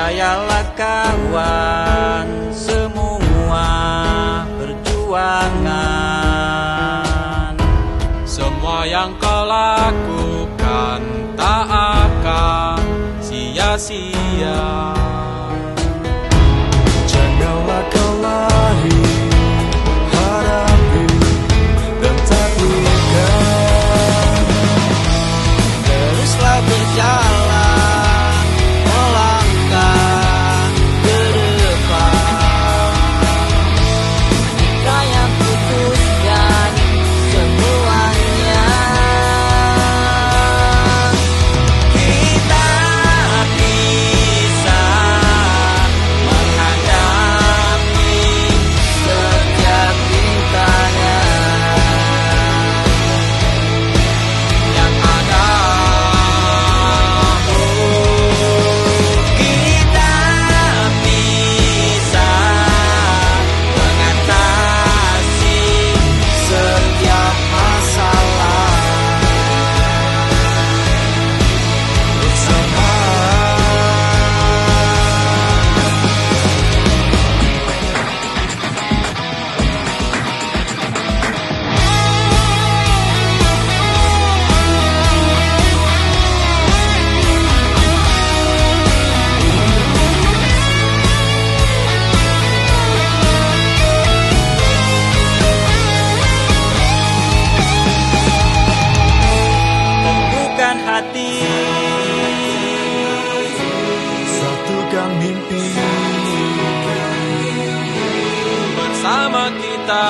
Percayalah kawan, semua perjuangan. Semua yang kau lakukan tak akan sia-sia. Janganlah kau lari, hadapi dan takutkan. Teruslah berjalan, melangkah ke depan. Jika yang putuskan semuanya, kita bisa menghadapi setiap rintangan yang ada. Kita bisa mengatasi setiap masalah bersama. Teguhkan hati, Satukan mimpi Bersama kita